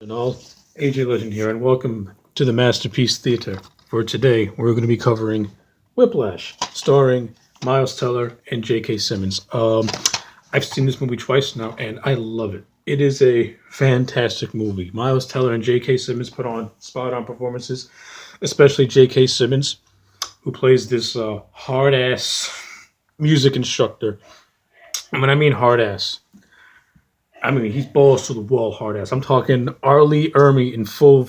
And all, AJ Legend here, and welcome to the Masterpiece Theater. For today, we're going to be covering Whiplash, starring Miles Teller and J.K. Simmons. I've seen this movie twice now, and I love it. It is a fantastic movie. Miles Teller and J.K. Simmons put on spot-on performances, especially J.K. Simmons, who plays this hard-ass music instructor. And when I mean hard-ass, I mean, he's balls to the wall hard ass. I'm talking Arlie Ermy in full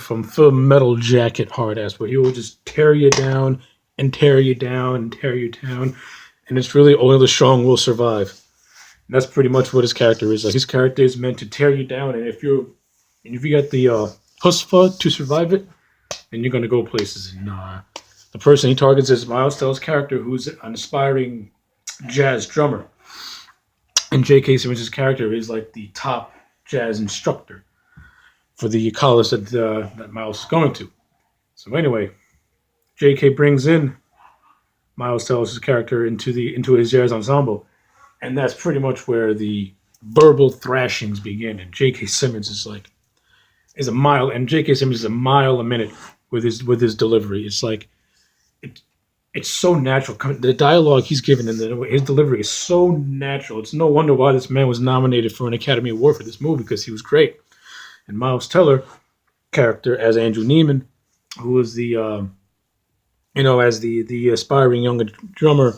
metal jacket hard ass, where he will just tear you down and tear you down and tear you down. And it's really only the strong will survive. And that's pretty much what his character is. Like, his character is meant to tear you down, and if you got the husfa to survive it, then you're gonna go places. And the person he targets is Miles Teller's character, who's an aspiring jazz drummer. And J.K. Simmons' character is like the top jazz instructor for the college that Miles is going to. So anyway, J.K. brings in Miles Teller's character into his jazz ensemble, and that's pretty much where the verbal thrashings begin. And J.K. Simmons is a mile, and J.K. Simmons is a mile a minute with his delivery. It's like it's so natural. The dialogue he's given and his delivery is so natural. It's no wonder why this man was nominated for an Academy Award for this movie, because he was great. And Miles Teller character as Andrew Neiman, who was as the aspiring young drummer,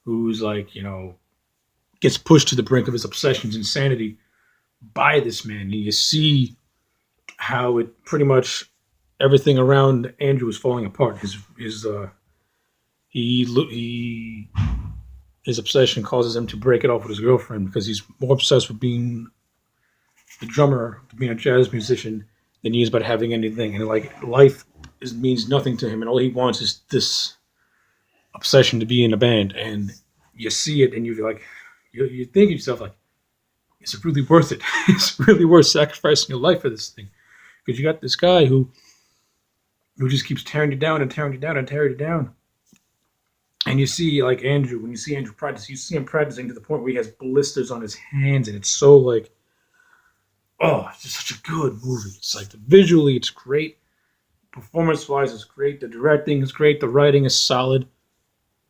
who's gets pushed to the brink of his obsessions, insanity by this man. And you see how it pretty much everything around Andrew is falling apart. His obsession causes him to break it off with his girlfriend, because he's more obsessed with being the drummer, being a jazz musician, than he is about having anything. And life means nothing to him, and all he wants is this obsession to be in a band. And you see it, and you think to yourself, like, is it really worth it? Is it really worth sacrificing your life for this thing? Because you got this guy who just keeps tearing you down and tearing you down and tearing you down. And you see, Andrew, when you see Andrew practice, you see him practicing to the point where he has blisters on his hands, and it's so it's just such a good movie. It's visually, it's great. Performance-wise, it's great. The directing is great. The writing is solid.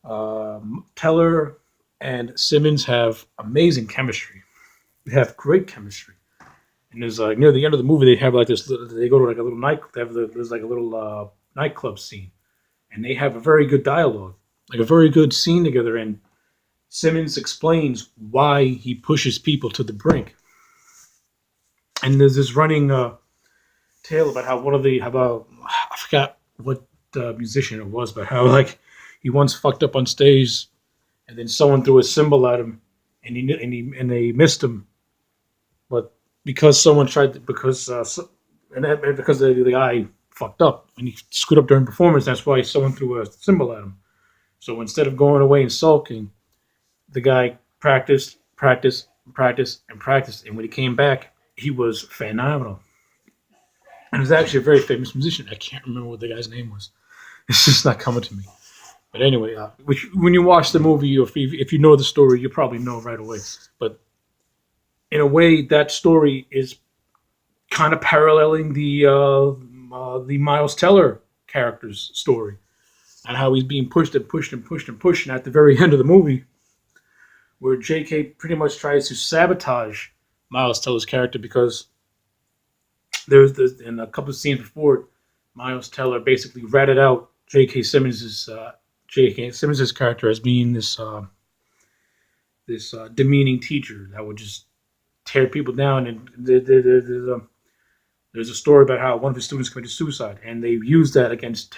Teller and Simmons have amazing chemistry. They have great chemistry. And there's near the end of the movie, they have this. They go to a little night. There's a little nightclub scene, and they have a very good dialogue. A very good scene together, and Simmons explains why he pushes people to the brink. And there's this running tale about how I forgot what musician it was, but how he once fucked up on stage, and then someone threw a cymbal at him, and they missed him, but because someone tried to, because the guy fucked up and he screwed up during performance, that's why someone threw a cymbal at him. So instead of going away and sulking, the guy practiced, practiced, practiced, and practiced. And when he came back, he was phenomenal. And he's actually a very famous musician. I can't remember what the guy's name was. It's just not coming to me. But anyway, when you watch the movie, or if you know the story, you probably know right away. But in a way, that story is kind of paralleling the Miles Teller character's story, and how he's being pushed and pushed and pushed and pushed. And at the very end of the movie, where J.K. pretty much tries to sabotage Miles Teller's character, because there's in a couple of scenes before, Miles Teller basically ratted out J.K. Simmons's character as being this demeaning teacher that would just tear people down. And there's a story about how one of his students committed suicide, and they used that against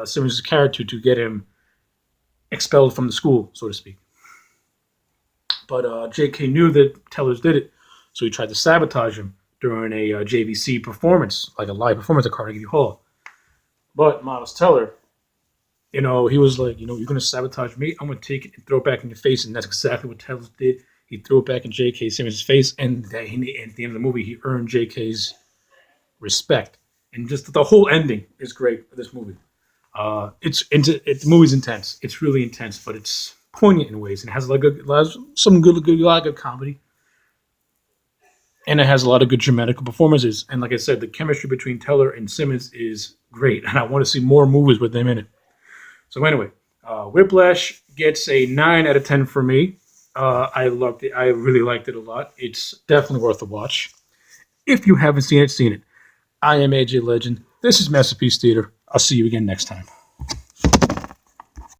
Simmons' character to get him expelled from the school, so to speak. But J.K. knew that Tellers did it, so he tried to sabotage him during a JVC performance, like a live performance at Carnegie Hall. But Miles Teller, he was like, you're going to sabotage me? I'm going to take it and throw it back in your face. And that's exactly what Tellers did. He threw it back in J.K. Simmons' face, and at the end of the movie, he earned J.K.'s respect. And just the whole ending is great for this movie. The movie's intense. It's really intense, but it's poignant in ways, and it has some good comedy. and it has a lot of good dramatical performances. And like I said, the chemistry between Teller and Simmons is great, and I want to see more movies with them in it. So anyway, Whiplash gets a 9 out of 10 for me. I loved it. I really liked it a lot. It's definitely worth a watch. If you haven't seen it, seen it. I am AJ Legend. This is Masterpiece Theater. I'll see you again next time.